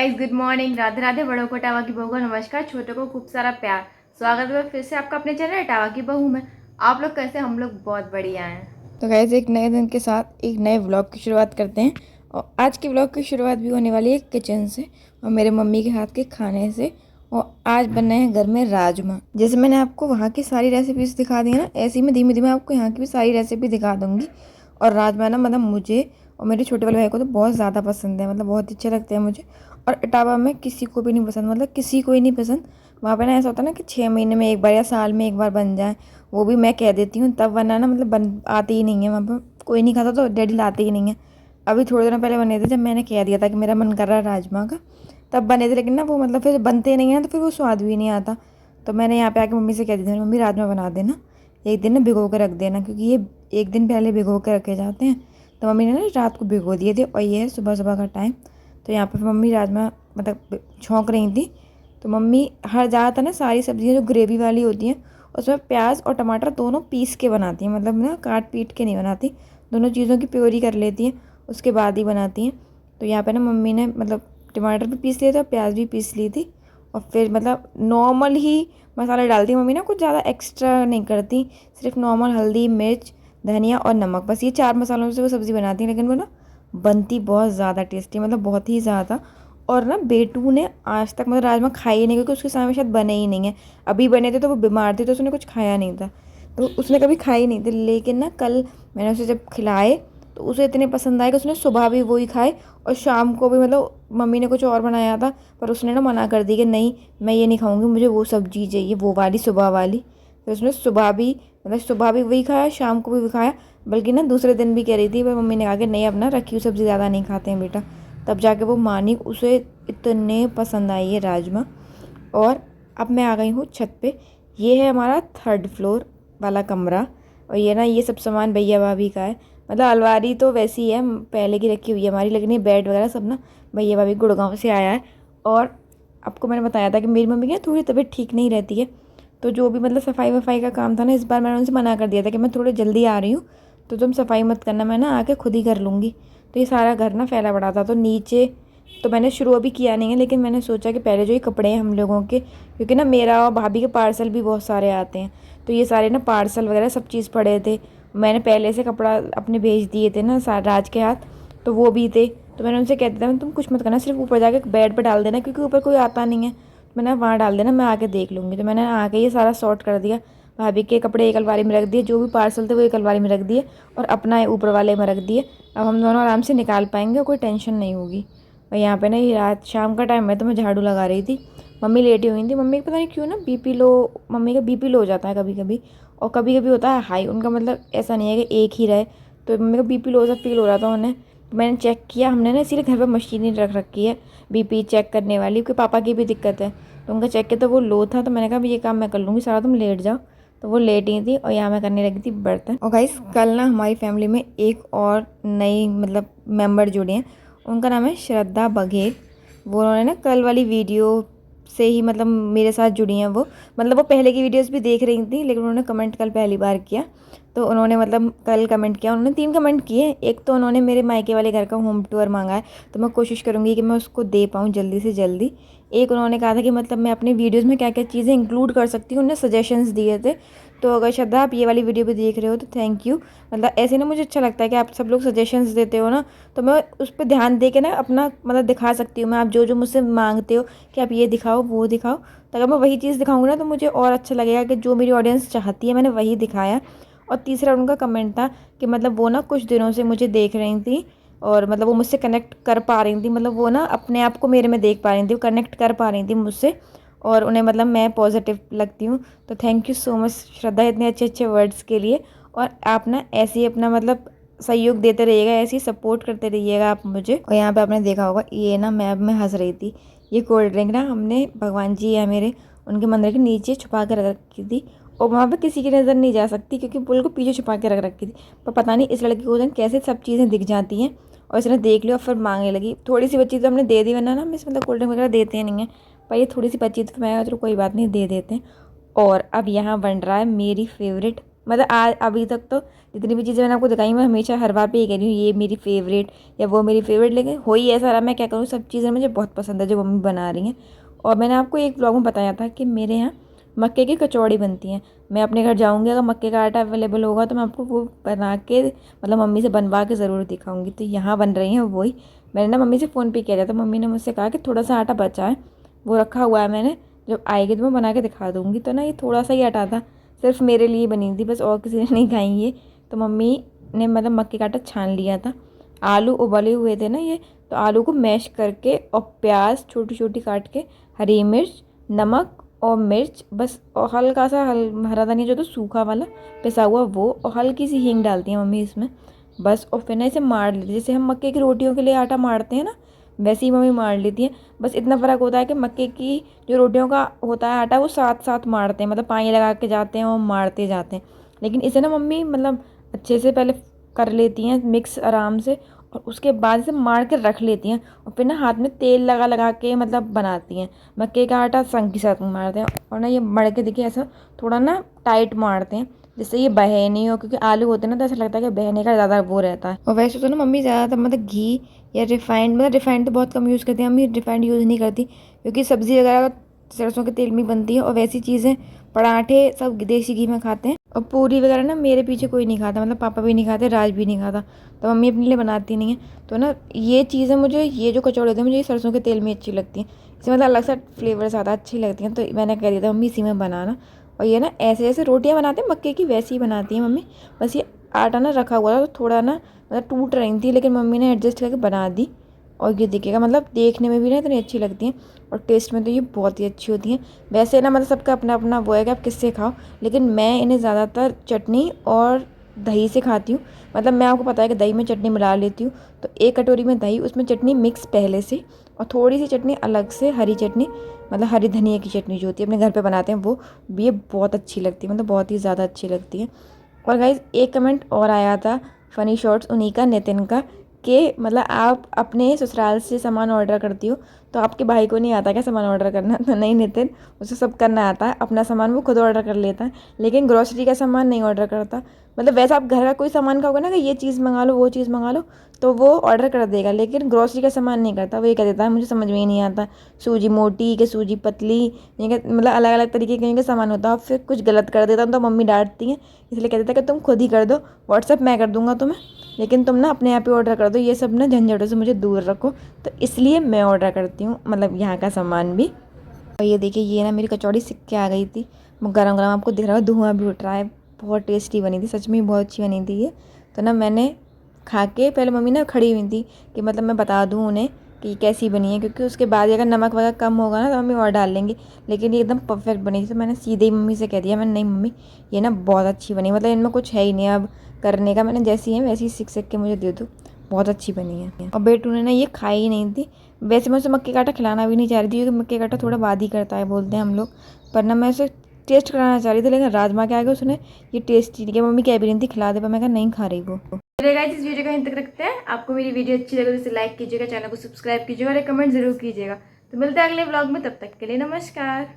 Guys, good morning. Radhe Radhe. बड़ों को tower की बहू को नमस्कार, छोटों को खूब सारा प्यार। स्वागत है फिर से आपका अपने चैनल टावा की बहू में। आप लोग कैसे? हम लोग बहुत बढ़िया हैं। तो गाइस, एक नए दिन के साथ एक नए व्लॉग की शुरुआत करते हैं। और आज की व्लॉग की शुरुआत भी होने वाली है किचन से और मेरे मम्मी के हाथ के खाने से। और आज बन रहे हैं घर में राजमा। जैसे मैंने आपको वहाँ की सारी रेसिपीज दिखा दी है ना, ऐसे ही मैं धीमे धीमे आपको यहाँ की भी सारी रेसिपी दिखा दूँगी। और राजमा ना मतलब मुझे और मेरे छोटे वाले भाई को तो बहुत ज़्यादा पसंद है, मतलब बहुत अच्छे लगते हैं मुझे। और इटावा में किसी को भी नहीं पसंद, मतलब किसी को ही नहीं पसंद। वहाँ पे ना ऐसा होता है ना कि 6 महीने में एक बार या साल में एक बार बन जाए, वो भी मैं कह देती हूँ तब, वरना ना मतलब बन आते ही नहीं है। वहाँ पर कोई नहीं खाता तो डैडी लाते ही नहीं है। अभी थोड़े दिनों पहले बने थे, जब मैंने कह दिया था कि मेरा मन कर रहा है राजमा का, तब बने थे। लेकिन ना वो मतलब फिर बनते नहीं हैं तो फिर वो स्वाद भी नहीं आता। तो मैंने यहाँ पे आके मम्मी से कह दी थी, मम्मी राजमा बना देना, एक दिन ना भिगो के रख देना, क्योंकि ये एक दिन पहले भिगो के रखे जाते हैं। तो मम्मी ने ना रात को भिगो दिए थे और ये है सुबह सुबह का टाइम। तो यहाँ पर मम्मी राजमा मतलब छौंक रही थी। तो मम्मी हर ज़्यादातर ना सारी सब्जियाँ जो ग्रेवी वाली होती हैं उसमें प्याज और टमाटर दोनों पीस के बनाती हैं, मतलब ना काट पीट के नहीं बनाती। दोनों चीज़ों की प्योरी कर लेती हैं, उसके बाद ही बनाती हैं। तो यहाँ पे ना मम्मी ने मतलब टमाटर भी पीस लिया था, प्याज भी पीस ली थी। और फिर मतलब नॉर्मल ही मसाले डालती मम्मी ना, कुछ ज़्यादा एक्स्ट्रा नहीं करती। सिर्फ नॉर्मल हल्दी, मिर्च, धनिया और नमक, बस ये 4 मसालों से वो सब्ज़ी बनाती हैं। लेकिन वो ना बनती बहुत ज़्यादा टेस्टी, मतलब बहुत ही ज़्यादा। और ना बेटू ने आज तक मतलब राजमा खाए ही नहीं, क्योंकि उसके सामने शायद बने ही नहीं है। अभी बने थे तो वो बीमार थे तो उसने कुछ खाया नहीं था, तो उसने कभी खाए ही नहीं थे। लेकिन ना कल मैंने उसे जब खिलाए तो उसे इतने पसंद आए कि उसने सुबह भी वही खाए और शाम को भी। मतलब मम्मी ने कुछ और बनाया था पर उसने ना मना कर दी कि नहीं, मैं ये नहीं खाऊंगी, मुझे वो सब्जी चाहिए, वो वाली सुबह वाली। तो उसने सुबह भी मतलब सुबह भी वही खाया, शाम को भी खाया। बल्कि ना दूसरे दिन भी कह रही थी, पर मम्मी ने कहा कि नहीं, अपना रखी हुई सब्ज़ी ज़्यादा नहीं खाते हैं बेटा। तब जाके वो मानी, उसे इतने पसंद आई है राजमा। और अब मैं आ गई हूँ छत पे। ये है हमारा 3rd फ्लोर वाला कमरा। और ये ना ये सब सामान भैया भाभी का है। मतलब अलमारी तो वैसी है पहले की रखी हुई है हमारी, लेकिन ये बेड वगैरह सब ना भैया भाभी गुड़गांव से आया है। और आपको मैंने बताया था कि मेरी मम्मी की थोड़ी तबीयत ठीक नहीं रहती है, तो जो भी मतलब सफाई वफाई का काम था ना, इस बार मैंने उनसे मना कर दिया था कि मैं थोड़ी जल्दी आ रही हूँ तो तुम सफाई मत करना, मैं ना आके खुद ही कर लूँगी। तो ये सारा घर ना फैला पड़ा था, तो नीचे तो मैंने शुरू अभी किया नहीं है, लेकिन मैंने सोचा कि पहले जो ये कपड़े हैं हम लोगों के, क्योंकि ना मेरा और भाभी के पार्सल भी बहुत सारे आते हैं, तो ये सारे ना पार्सल वगैरह सब चीज़ पड़े थे। मैंने पहले से कपड़ा अपने भेज दिए थे ना राज के हाथ, तो वो भी थे। तो मैंने उनसे कह दिया था तुम कुछ मत करना, सिर्फ ऊपर जाके बेड पर डाल देना, क्योंकि ऊपर कोई आता नहीं है। मैंने वहाँ डाल देना, मैं आके देख लूँगी। तो मैंने आके ये सारा सॉर्ट कर दिया। भाभी के कपड़े एक अलमारी में रख दिए, जो भी पार्सल थे वो एक अलमारी में रख दिए, और अपना ऊपर वाले में रख दिए। अब हम दोनों आराम से निकाल पाएंगे और कोई टेंशन नहीं होगी। और यहाँ पे ना ये रात शाम का टाइम है तो मैं झाड़ू लगा रही थी। मम्मी लेटी हुई थी। मम्मी को पता नहीं क्यों ना बीपी लो, मम्मी का बीपी लो हो जाता है कभी कभी, और कभी कभी होता है हाई। उनका मतलब ऐसा नहीं है कि एक ही रहे। तो मम्मी का बीपी लो सा फील हो रहा था उन्हें। तो मैंने चेक किया, हमने ना इसीलिए घर पर मशीन ही रख रखी है बीपी चेक करने वाली, क्योंकि पापा की भी दिक्कत है। तो उनका चेक किया तो वो लो था, तो मैंने कहा ये काम मैं कर लूँगी सारा, तुम लेट जाओ। तो वो लेट ही थी और यहाँ मैं करने लगी थी बर्तन। और गाइस, कल ना हमारी फैमिली में एक और नई मतलब मेंबर जुड़े हैं। उनका नाम है श्रद्धा बघेल। वो उन्होंने ना कल वाली वीडियो से ही मतलब मेरे साथ जुड़ी हैं वो। मतलब वो पहले की वीडियोस भी देख रही थी, लेकिन उन्होंने कमेंट कल पहली बार किया। तो उन्होंने मतलब कल कमेंट किया, उन्होंने 3 कमेंट किए। एक तो उन्होंने मेरे मायके वाले घर का होम टूर मांगा है, तो मैं कोशिश करूँगी कि मैं उसको दे पाऊँ जल्दी से जल्दी। एक उन्होंने कहा था कि मतलब मैं अपने वीडियोज़ में क्या क्या चीज़ें इंक्लूड कर सकती हूँ, उन्होंने सजेशंस दिए थे। तो अगर श्रद्धा आप ये वाली वीडियो भी देख रहे हो तो थैंक यू। मतलब ऐसे ना मुझे अच्छा लगता है कि आप सब लोग सजेशंस देते हो ना, तो मैं उस पर ध्यान दे के ना अपना मतलब दिखा सकती हूँ। मैं आप जो जो मुझसे मांगते हो कि आप ये दिखाओ वो दिखाओ, तो अगर मैं वही चीज़ दिखाऊंगी ना तो मुझे और अच्छा लगेगा कि जो मेरी ऑडियंस चाहती है मैंने वही दिखाया। और तीसरा उनका कमेंट था कि मतलब वो ना कुछ दिनों से मुझे देख रही थी और मतलब वो मुझसे कनेक्ट कर पा रही थी, मतलब वो ना अपने आप को मेरे में देख पा रही थी, वो कनेक्ट कर पा रही थी मुझसे, और उन्हें मतलब मैं पॉजिटिव लगती हूँ। तो थैंक यू सो मच श्रद्धा, इतने अच्छे अच्छे वर्ड्स के लिए। और आप ना ऐसे ही अपना मतलब सहयोग देते रहिएगा, ऐसे ही सपोर्ट करते रहिएगा आप मुझे। और यहाँ पे आपने देखा होगा ये ना मैं अब मैं हंस रही थी। ये कोल्ड ड्रिंक ना हमने भगवान जी है मेरे, उनके मंदिर के नीचे छुपा कर रख रखी थी, और वहाँ पे किसी की नज़र नहीं जा सकती क्योंकि पुल को पीछे छुपा के रख रखी थी। पर पता नहीं इस लड़की को दिन कैसे सब चीज़ें दिख जाती हैं, और इसने देख लिया और फिर मांगने लगी। थोड़ी सी बच्ची तो हमने दे दी, वरना ना हम इसमें मतलब कोल्ड ड्रिंक वगैरह देते नहीं हैं, पर ये थोड़ी सी बच्ची तो मैं चलो कोई बात नहीं दे देते हैं। और अब यहाँ बन रहा है मेरी फेवरेट मतलब आज अभी तक तो जितनी भी चीज़ें मैंने आपको दिखाई मैं हमेशा हर बार पे ये कह रही हूँ ये मेरी फेवरेट या वो मेरी फेवरेट, लेकिन हो ही ऐसा रहा, मैं क्या करूँ, सब चीज़ें मुझे बहुत पसंद है जो मम्मी बना रही हैं। और मैंने आपको एक ब्लॉग में बताया था कि मेरे यहाँ मक्के की कचौड़ी बनती हैं। मैं अपने घर जाऊँगी, अगर मक्के का आटा अवेलेबल होगा तो मैं आपको वो बना के मतलब मम्मी से बनवा के ज़रूर दिखाऊँगी। तो यहाँ बन रही हैं वही। मैंने ना मम्मी से फ़ोन पे किया था तो मम्मी ने मुझसे कहा कि थोड़ा सा आटा बचा है, वो रखा हुआ है मैंने, जब आएगी तो मैं बना के दिखा दूँगी। तो ना ये थोड़ा सा ही आटा था, सिर्फ मेरे लिए बनी थी बस, और किसी ने नहीं खाई ये। तो मम्मी ने मतलब मक्के का आटा छान लिया था, आलू उबले हुए थे ना ये, तो आलू को मैश करके और प्याज छोटी छोटी काट के, हरी मिर्च, नमक और मिर्च बस, और हल्का सा हरा धनिया जो तो सूखा वाला पिसा हुआ वो, और हल्की सी हींग डालती है मम्मी इसमें बस। और फिर ना इसे मार लेती है, जैसे हम मक्के की रोटियों के लिए आटा मारते हैं ना, वैसे ही मम्मी मार लेती है। बस इतना फ़र्क होता है कि मक्के की जो रोटियों का होता है आटा वो साथ साथ मारते हैं, मतलब पानी लगा के जाते हैं और मारते जाते हैं। लेकिन इसे ना मम्मी मतलब अच्छे से पहले कर लेती हैं मिक्स आराम से, और उसके बाद इसे मार के रख लेती हैं, और फिर ना हाथ में तेल लगा लगा के मतलब बनाती हैं। मक्के का आटा संग के साथ मारते हैं, और ना ये मड़ के देखिए ऐसा थोड़ा ना टाइट मारते हैं जिससे ये बहे नहीं हो, क्योंकि आलू होते हैं ना तो ऐसा लगता है कि बहने का ज़्यादा वो रहता है। और वैसे तो ना मम्मी ज़्यादातर मतलब घी या रिफाइंड, मतलब रिफाइंड तो बहुत कम यूज़ करती हैं मम्मी, रिफाइंड यूज़ नहीं करती क्योंकि सब्ज़ी वगैरह सरसों के तेल में बनती है, और वैसी चीज़ें पराठे सब देसी घी में खाते हैं। और पूरी वगैरह ना मेरे पीछे कोई नहीं खाता, मतलब पापा भी नहीं खाते, राज भी नहीं खाता, तो मम्मी अपने लिए बनाती नहीं है। तो ना ये चीज़ें मुझे, ये जो कचौड़े होते हैं मुझे ये सरसों के तेल में अच्छी लगती हैं, इसमें मतलब अलग सा फ्लेवर ज़्यादा अच्छी लगती हैं। तो मैंने कह दिया था मम्मी इसी में बनाना। और ये ना ऐसे जैसे रोटियां बनाते हैं मक्के की वैसी ही बनाती हैं मम्मी, बस ये आटा ना रखा हुआ था तो थोड़ा ना मतलब टूट रही थी, लेकिन मम्मी ने एडजस्ट करके बना दी। और ये देखिएगा मतलब देखने में भी ना इतनी अच्छी लगती हैं, और टेस्ट में तो ये बहुत ही अच्छी होती हैं। वैसे ना मतलब सबका अपना अपना वो है कि आप किससे खाओ, लेकिन मैं इन्हें ज़्यादातर चटनी और दही से खाती हूँ। मतलब मैं, आपको पता है कि दही में चटनी मिला लेती हूँ, तो एक कटोरी में दही, उसमें चटनी मिक्स पहले से, और थोड़ी सी चटनी अलग से, हरी चटनी, मतलब हरी धनिया की चटनी जो होती है अपने घर पे बनाते हैं वो, ये बहुत अच्छी लगती है, मतलब बहुत ही ज़्यादा अच्छी लगती है। और गाइज़ एक कमेंट और आया था फ़नी शॉर्ट्स उन्हीं का, नितिन का, कि मतलब आप अपने ससुराल से सामान ऑर्डर करती हो तो आपके भाई को नहीं आता क्या सामान ऑर्डर करना? तो नहीं नितिन, उसे सब करना आता है, अपना सामान वो खुद ऑर्डर कर लेता है, लेकिन ग्रॉसरी का सामान नहीं ऑर्डर करता। मतलब वैसे आप घर का कोई सामान खाओगे ना कि ये चीज़ मंगा लो वो चीज़ मंगा लो, तो वो ऑर्डर कर देगा, लेकिन ग्रॉसरी का सामान नहीं करता। वो ये कह देता है मुझे समझ में ही नहीं आता, सूजी मोटी कि सूजी पतली, ये मतलब अलग अलग तरीके के सामान होता है। फिर कुछ गलत कर देता हूँ तो मम्मी डांटती हैं, इसलिए कह देता है कि तुम खुद ही कर दो, व्हाट्सएप मैं कर दूंगा तुम्हें, लेकिन तुम ना अपने यहाँ पे ऑर्डर कर दो, ये सब ना झंझटों से मुझे दूर रखो। तो इसलिए मैं ऑर्डर करती हूँ मतलब यहाँ का सामान भी। और ये देखिए ये ना मेरी कचौड़ी सिक के आ गई थी, गरम गरम आपको दिख रहा है, धुआं भी उठ रहा है, बहुत टेस्टी बनी थी, सच में बहुत अच्छी बनी थी ये। तो ना मैंने खा के, पहले मम्मी ना खड़ी हुई थी कि मतलब मैं बता दूँ उन्हें कि कैसी बनी है, क्योंकि उसके बाद अगर नमक वगैरह कम होगा ना तो मम्मी और डाल लेंगी, लेकिन ये एकदम परफेक्ट बनी थी। तो मैंने सीधे ही मम्मी से कह दिया, मैंने नहीं मम्मी ये ना बहुत अच्छी बनी, मतलब इनमें कुछ है ही नहीं अब करने का, मैंने जैसी है वैसी सीख सीख के मुझे दे दो, बहुत अच्छी बनी है। और बेटू ने ना ये खाई ही नहीं थी, वैसे मैं उसे मक्के का आटा खिलाना भी नहीं चाह रही थी क्योंकि मक्के का आटा थोड़ा बाद ही करता है बोलते हैं हम लोग, पर ना मैं उसे टेस्ट कराना चाह रही थी, लेकिन राजमा के आगे उसने ये टेस्ट ही नहीं किया। मम्मी कह भी रही थी खिला दे, पर मैं कहा नहीं खा रही वो। चलिए गाइस इस वीडियो को यहीं तक रखते हैं। आपको मेरी वीडियो अच्छी लगे तो इसे लाइक कीजिएगा, चैनल को सब्सक्राइब कीजिएगा और एक कमेंट जरूर कीजिएगा। तो मिलते हैं अगले व्लॉग में, तब तक के लिए नमस्कार।